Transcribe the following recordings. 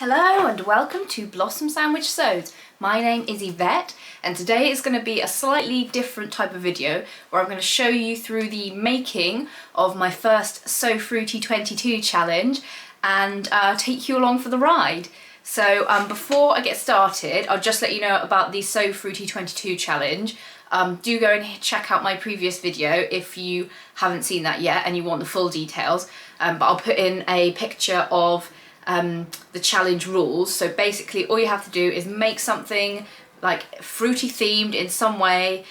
Hello and welcome to Blossom Sandwich Sews. My name is Yvette and today is going to be a slightly different type of video where I'm going to show you through the making of my first Sew Fruity 22 challenge and take you along for the ride. So before I get started, I'll just let you know about the Sew Fruity 22 challenge. Do go and check out my previous video if you haven't seen that yet and you want the full details, but I'll put in a picture of the challenge rules. So basically all you have to do is make something like fruity themed in some way,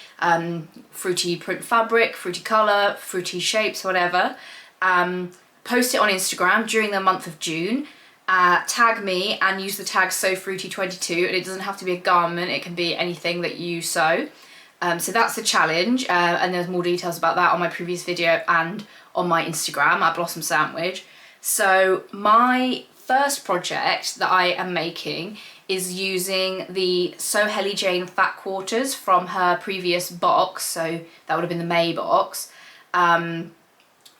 fruity print fabric, fruity colour, fruity shapes, whatever. Post it on Instagram during the month of June, tag me and use the tag SewFruity22, and it doesn't have to be a garment, it can be anything that you sew. So that's the challenge, and there's more details about that on my previous video and on my Instagram at Blossom Sandwich. So my first project that I am making is using the Sew Helly Jane fat quarters from her previous box, so that would have been the May box.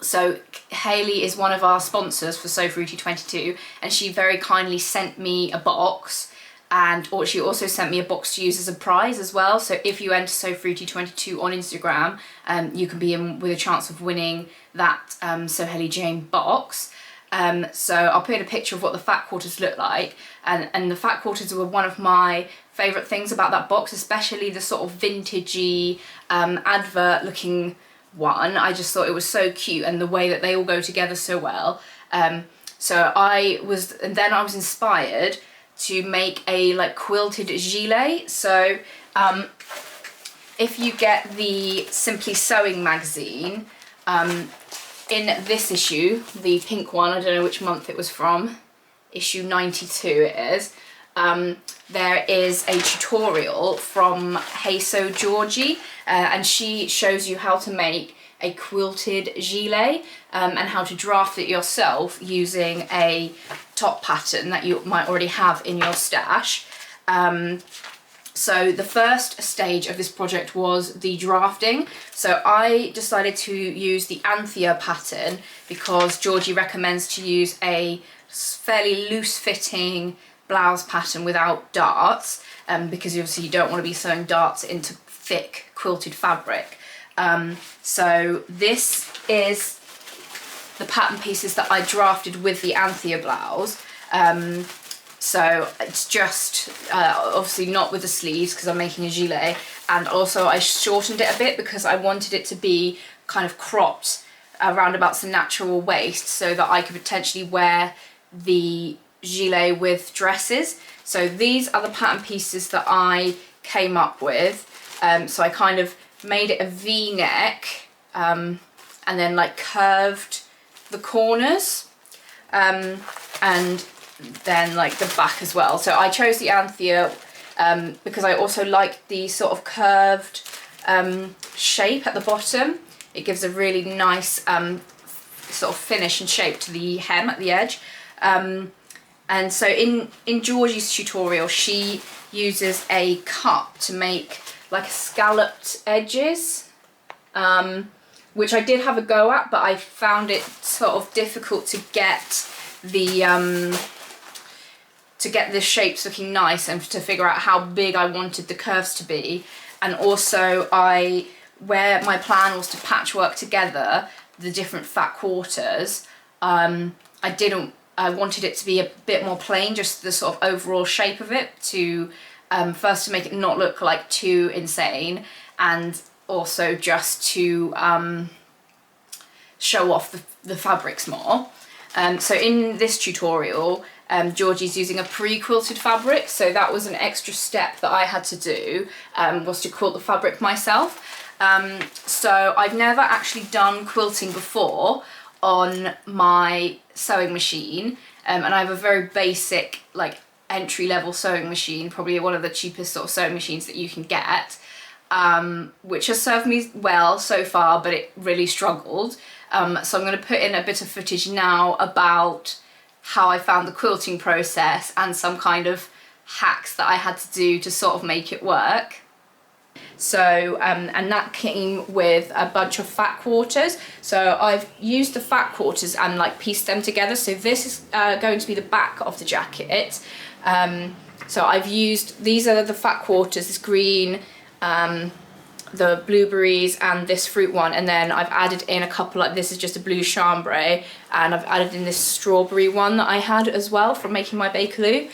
So Hayley is one of our sponsors for Sew Fruity 22 and she very kindly sent me a box, and she also sent me a box to use as a prize as well. So if you enter Sew Fruity 22 on Instagram, you can be in with a chance of winning that Sew Helly Jane box. So I'll put in a picture of what the fat quarters look like, and the fat quarters were one of my favourite things about that box, especially the sort of vintagey advert looking one. I just thought it was so cute and the way that they all go together so well. So I was inspired to make a like quilted gilet. So if you get the Simply Sewing magazine, in this issue, the pink one, I don't know which month it was from, issue 92 it is, there is a tutorial from Hey Sew Georgie, and she shows you how to make a quilted gilet and how to draft it yourself using a top pattern that you might already have in your stash. So the first stage of this project was the drafting. So I decided to use the Anthea pattern because Georgie recommends to use a fairly loose fitting blouse pattern without darts, because obviously you don't want to be sewing darts into thick quilted fabric. So this is the pattern pieces that I drafted with the Anthea blouse. So it's just obviously not with the sleeves because I'm making a gilet, and also I shortened it a bit because I wanted it to be kind of cropped around about some natural waist so that I could potentially wear the gilet with dresses. So these are the pattern pieces that I came up with. So I kind of made it a V-neck and then like curved the corners, and then like the back as well. So I chose the Anthea because I also like the sort of curved shape at the bottom. It gives a really nice sort of finish and shape to the hem at the edge. And so in Georgie's tutorial, she uses a cup to make like scalloped edges, which I did have a go at, but I found it sort of difficult to get the shapes looking nice and to figure out how big I wanted the curves to be. And also where my plan was to patchwork together the different fat quarters, I wanted it to be a bit more plain, just the sort of overall shape of it, to first to make it not look like too insane, and also just to show off the fabrics more. So in this tutorial, Georgie's using a pre-quilted fabric, so that was an extra step that I had to do, was to quilt the fabric myself. So I've never actually done quilting before on my sewing machine, and I have a very basic like entry-level sewing machine, probably one of the cheapest sort of sewing machines that you can get, which has served me well so far, but it really struggled. So I'm going to put in a bit of footage now about how I found the quilting process and some kind of hacks that I had to do to sort of make it work. So, and that came with a bunch of fat quarters. So I've used the fat quarters and like pieced them together. So this is going to be the back of the jacket. So I've used, these are the fat quarters, this green, the blueberries and this fruit one, and then I've added in a couple, like this is just a blue chambray, and I've added in this strawberry one that I had as well from making my Bakerloo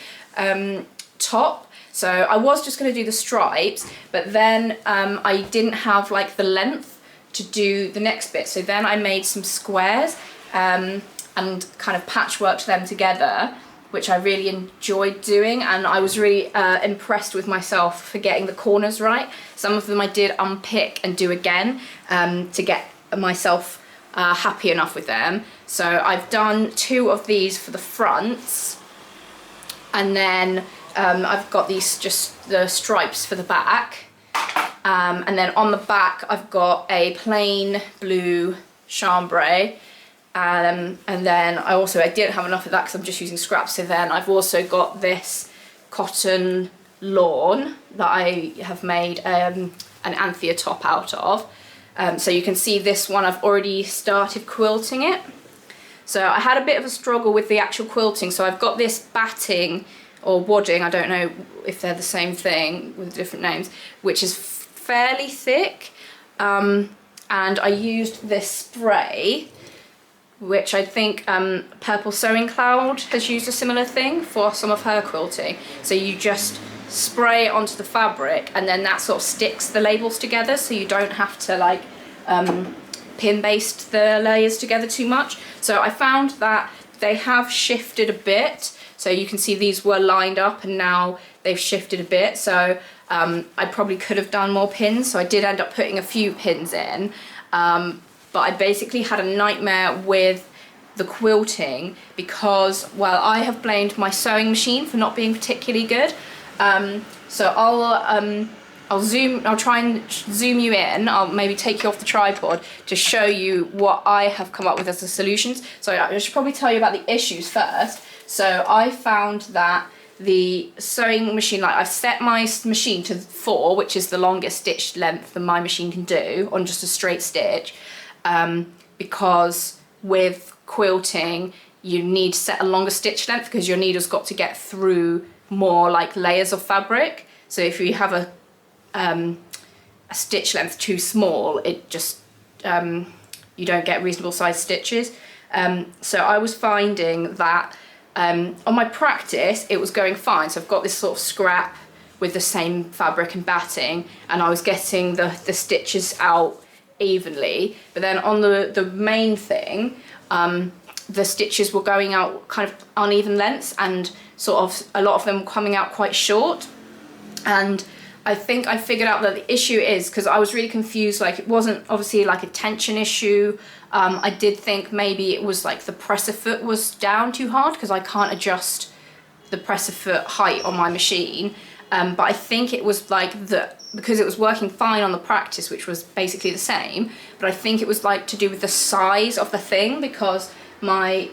top. So I was just going to do the stripes, but then I didn't have like the length to do the next bit, so then I made some squares and kind of patchworked them together, which I really enjoyed doing, and I was really impressed with myself for getting the corners right. Some of them I did unpick and do again to get myself happy enough with them. So I've done 2 of these for the fronts, and then I've got these, just the stripes for the back, and then on the back I've got a plain blue chambray. And then I didn't have enough of that because I'm just using scraps, so then I've also got this cotton lawn that I have made an Anthea top out of. So you can see this one, I've already started quilting it. So I had a bit of a struggle with the actual quilting, so I've got this batting or wadding, I don't know if they're the same thing with different names, which is fairly thick, and I used this spray, which I think Purple Sewing Cloud has used a similar thing for some of her quilting. So you just spray it onto the fabric, and then that sort of sticks the labels together, so you don't have to like pin baste the layers together too much. So I found that they have shifted a bit, so you can see these were lined up and now they've shifted a bit. So I probably could have done more pins, so I did end up putting a few pins in. But I basically had a nightmare with the quilting because, well, I have blamed my sewing machine for not being particularly good. So I'll try and zoom you in. I'll maybe take you off the tripod to show you what I have come up with as the solutions. So I should probably tell you about the issues first. So I found that the sewing machine, like I've set my machine to 4, which is the longest stitch length that my machine can do on just a straight stitch. Because with quilting you need to set a longer stitch length because your needle's got to get through more like layers of fabric. So if you have a stitch length too small, it just you don't get reasonable sized stitches. So I was finding that on my practice it was going fine. So I've got this sort of scrap with the same fabric and batting, and I was getting the stitches out evenly, but then on the main thing the stitches were going out kind of uneven lengths, and sort of a lot of them coming out quite short. And I think I figured out that the issue is because I was really confused, like it wasn't obviously like a tension issue. I did think maybe it was like the presser foot was down too hard because I can't adjust the presser foot height on my machine. But I think it was like because it was working fine on the practice, which was basically the same, but I think it was like to do with the size of the thing, because my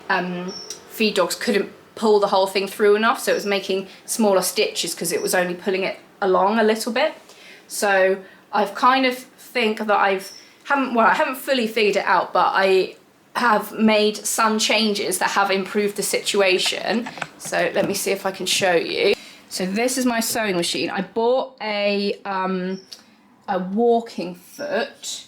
feed dogs couldn't pull the whole thing through enough, so it was making smaller stitches because it was only pulling it along a little bit. So I've kind of think that I haven't fully figured it out, but I have made some changes that have improved the situation. So let me see if I can show you. So this is my sewing machine. I bought a walking foot.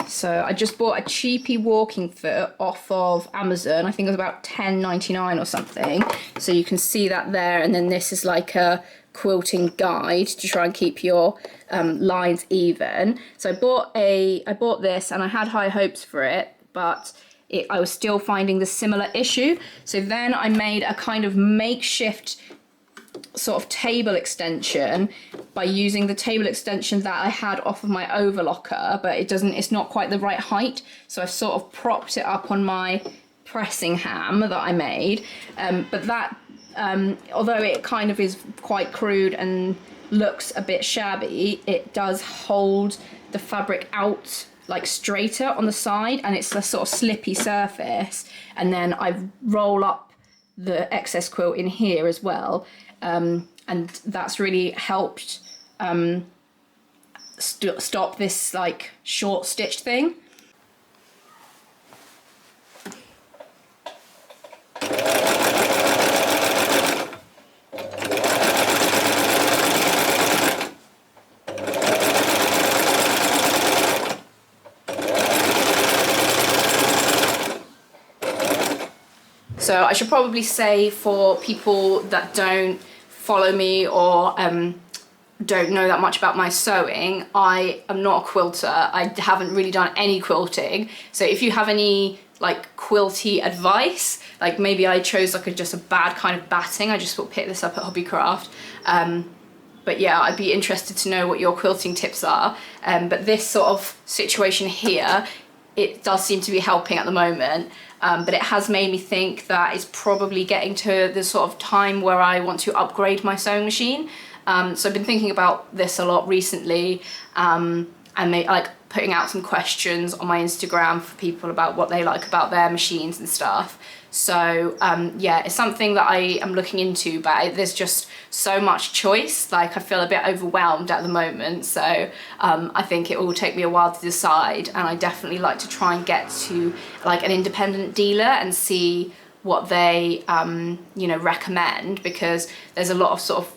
So I just bought a cheapy walking foot off of Amazon. I think it was about $10.99 or something. So you can see that there. And then this is like a quilting guide to try and keep your lines even. So I bought this, and I had high hopes for it, but I was still finding the similar issue. So then I made a kind of makeshift sort of table extension by using the table extension that I had off of my overlocker, but it's not quite the right height. So I've sort of propped it up on my pressing ham that I made. But that, although it kind of is quite crude and looks a bit shabby, it does hold the fabric out like straighter on the side, and it's a sort of slippy surface. And then I roll up the excess quilt in here as well, and and that's really helped stop this like short stitch thing. So I should probably say, for people that don't follow me or don't know that much about my sewing, I am not a quilter. I haven't really done any quilting. So if you have any like quilty advice, like maybe I chose like just a bad kind of batting, I just sort of picked this up at Hobbycraft. But yeah, I'd be interested to know what your quilting tips are. But this sort of situation here, it does seem to be helping at the moment. But it has made me think that it's probably getting to the sort of time where I want to upgrade my sewing machine. So I've been thinking about this a lot recently, and like putting out some questions on my Instagram for people about what they like about their machines and stuff. So yeah, it's something that I am looking into, but there's just so much choice. Like I feel a bit overwhelmed at the moment. So I think it will take me a while to decide, and I definitely like to try and get to like an independent dealer and see what they you know, recommend, because there's a lot of sort of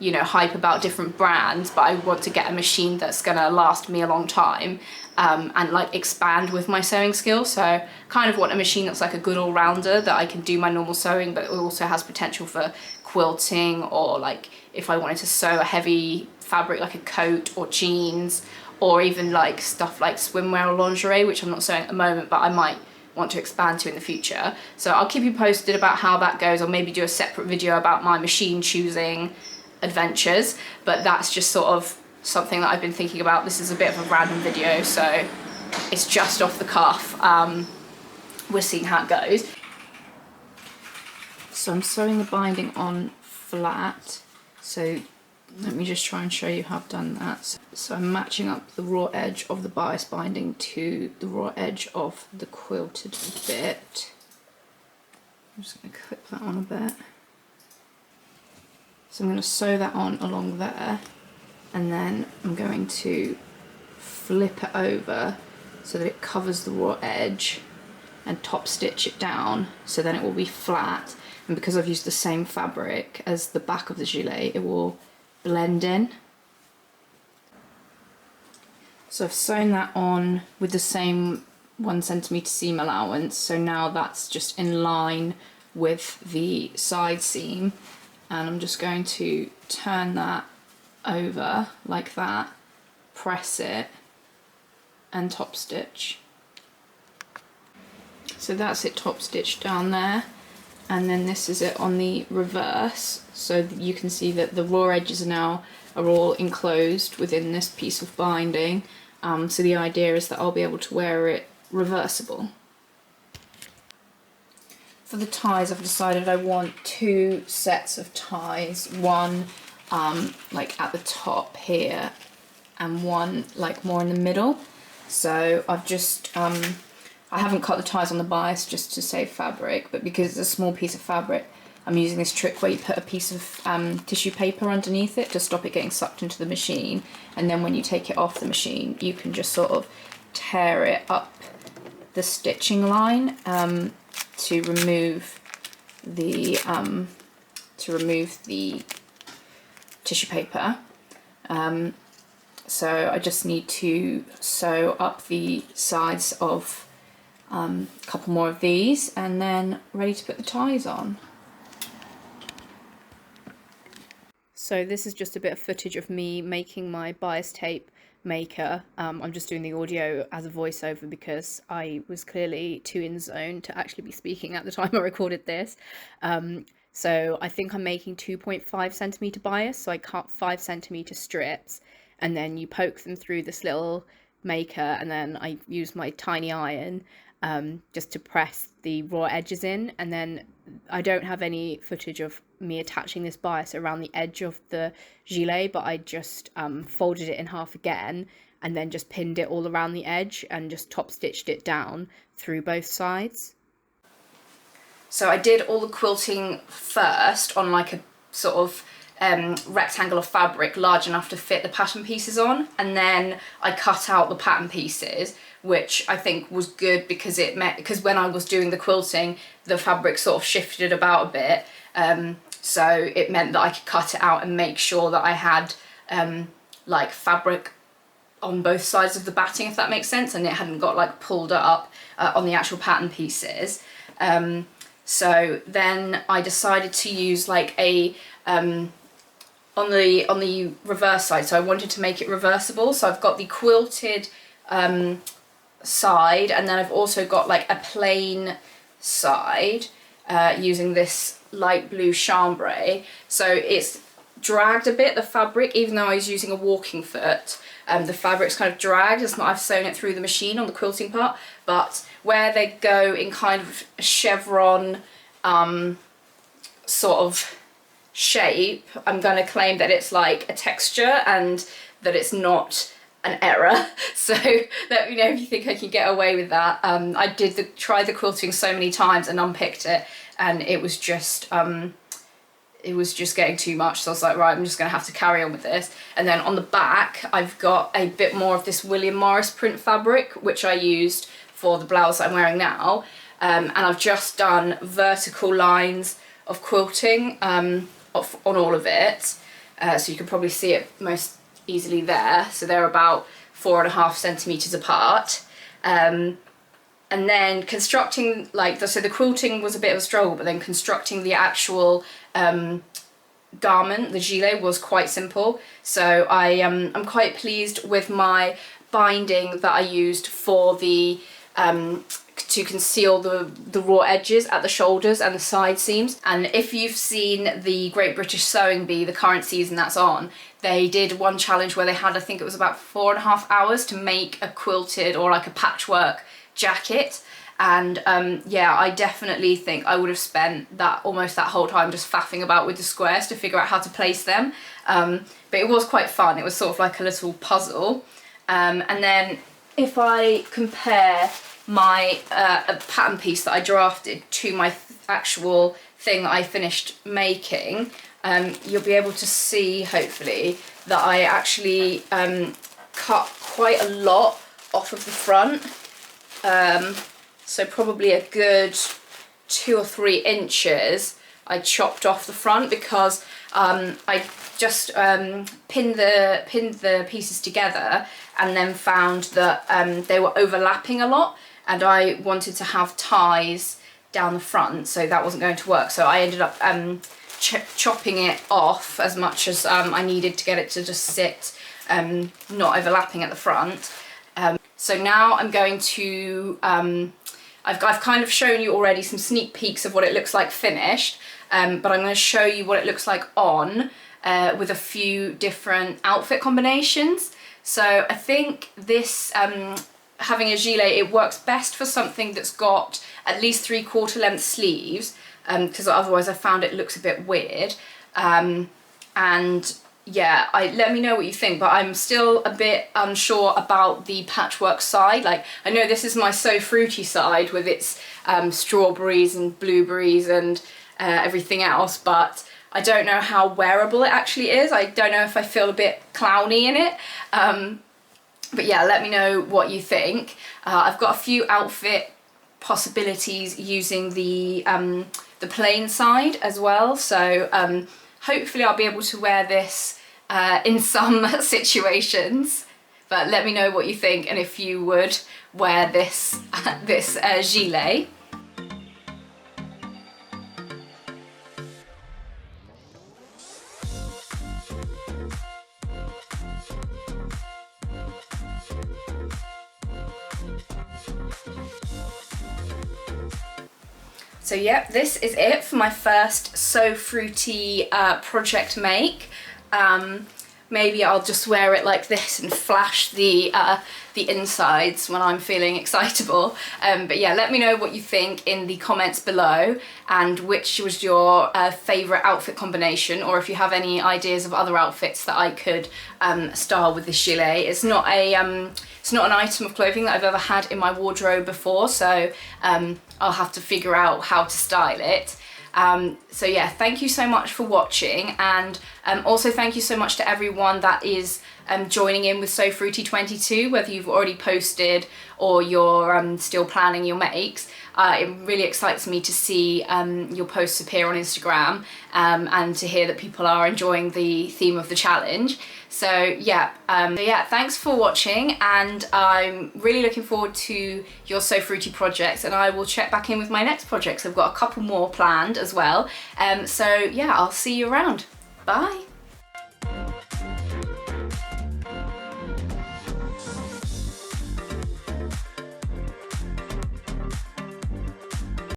you know, hype about different brands, but I want to get a machine that's gonna last me a long time and like expand with my sewing skills. So kind of want a machine that's like a good all-rounder, that I can do my normal sewing, but it also has potential for quilting, or like if I wanted to sew a heavy fabric like a coat or jeans, or even like stuff like swimwear or lingerie, which I'm not sewing at the moment, but I might want to expand to in the future. So I'll keep you posted about how that goes. I'll maybe do a separate video about my machine choosing adventures, but that's just sort of something that I've been thinking about. This is a bit of a random video, so it's just off the cuff. We're seeing how it goes. So I'm sewing the binding on flat, so let me just try and show you how I've done that. So I'm matching up the raw edge of the bias binding to the raw edge of the quilted bit. I'm just going to clip that on a bit. So I'm going to sew that on along there, and then I'm going to flip it over so that it covers the raw edge, and top stitch it down so then it will be flat. And because I've used the same fabric as the back of the gilet, it will blend in. So I've sewn that on with the same 1 centimetre seam allowance, so now that's just in line with the side seam. And I'm just going to turn that over like that, press it, and top stitch. So that's it top stitched down there, and then this is it on the reverse. So that you can see that the raw edges are all enclosed within this piece of binding. So the idea is that I'll be able to wear it reversible. For the ties, I've decided I want 2 sets of ties, one like at the top here, and one like more in the middle. So I've just I haven't cut the ties on the bias just to save fabric, but because it's a small piece of fabric, I'm using this trick where you put a piece of tissue paper underneath it to stop it getting sucked into the machine, and then when you take it off the machine, you can just sort of tear it up the stitching line to remove the tissue paper. So I just need to sew up the sides of a couple more of these, and then ready to put the ties on. So this is just a bit of footage of me making my bias tape maker. I'm just doing the audio as a voiceover because I was clearly too in zone to actually be speaking at the time I recorded this. So I think I'm making 2.5 centimeter bias, so I cut 5 centimeter strips, and then you poke them through this little maker, and then I use my tiny iron just to press the raw edges in. And then I don't have any footage of me attaching this bias around the edge of the gilet, but I just folded it in half again, and then just pinned it all around the edge and just top stitched it down through both sides. So I did all the quilting first on like a sort of rectangle of fabric large enough to fit the pattern pieces on, and then I cut out the pattern pieces, which I think was good because because when I was doing the quilting the fabric sort of shifted about a bit, so it meant that I could cut it out and make sure that I had like fabric on both sides of the batting, if that makes sense, and it hadn't got like pulled up on the actual pattern pieces. So then I decided to use like a on the reverse side, so I wanted to make it reversible, so I've got the quilted side, and then I've also got like a plain side using this light blue chambray. So it's dragged a bit, the fabric, even though I was using a walking foot. The fabric's kind of dragged. It's not, I've sewn it through the machine on the quilting part, but where they go in kind of a chevron sort of shape, I'm going to claim that it's like a texture and that it's not an error. So let me know if you think I can get away with that. I did try the quilting so many times and unpicked it, and it was just getting too much, so I was like, right, I'm just going to have to carry on with this. And then on the back I've got a bit more of this William Morris print fabric, which I used for the blouse I'm wearing now, and I've just done vertical lines of quilting on all of it, so you can probably see it most easily there. So they're about 4.5 centimeters apart. And then constructing so the quilting was a bit of a struggle, but then constructing the actual garment, the gilet, was quite simple. So I'm quite pleased with my binding that I used for the to conceal the raw edges at the shoulders and the side seams. And if you've seen the Great British Sewing Bee, the current season that's on, they did one challenge where they had, I think it was about 4.5 hours to make a quilted or like a patchwork jacket. And yeah, I definitely think I would have spent almost that whole time just faffing about with the squares to figure out how to place them. But it was quite fun. It was sort of like a little puzzle. And then if I compare my a pattern piece that I drafted to my actual thing that I finished making, you'll be able to see, hopefully, that I actually cut quite a lot off of the front. So probably a good 2 or 3 inches I chopped off the front, because I just pinned the pieces together and then found that they were overlapping a lot, and I wanted to have ties down the front, so that wasn't going to work. So I ended up chopping it off as much as I needed to get it to just sit not overlapping at the front. So now I'm going to, I've kind of shown you already some sneak peeks of what it looks like finished, but I'm going to show you what it looks like on with a few different outfit combinations. So I think this, having a gilet, it works best for something that's got at least 3/4 length sleeves, because otherwise I found it looks a bit weird. And yeah, let me know what you think, but I'm still a bit unsure about the patchwork side. Like, I know this is my So Fruity side with its strawberries and blueberries and everything else, but I don't know how wearable it actually is. I don't know if I feel a bit clowny in it. But yeah, let me know what you think. I've got a few outfit possibilities using the plain side as well, so hopefully I'll be able to wear this in some situations. But let me know what you think and if you would wear this this gilet. So yep, this is it for my first So Fruity project make. Maybe I'll just wear it like this and flash the insides when I'm feeling excitable. But yeah, let me know what you think in the comments below, and which was your favourite outfit combination, or if you have any ideas of other outfits that I could style with this gilet. It's not an item of clothing that I've ever had in my wardrobe before, so I'll have to figure out how to style it. So yeah, thank you so much for watching, and also thank you so much to everyone that is joining in with So Fruity 22, whether you've already posted or you're still planning your makes. It really excites me to see your posts appear on Instagram, and to hear that people are enjoying the theme of the challenge. So yeah, thanks for watching, and I'm really looking forward to your So Fruity projects, and I will check back in with my next projects. I've got a couple more planned as well. So yeah, I'll see you around. Bye.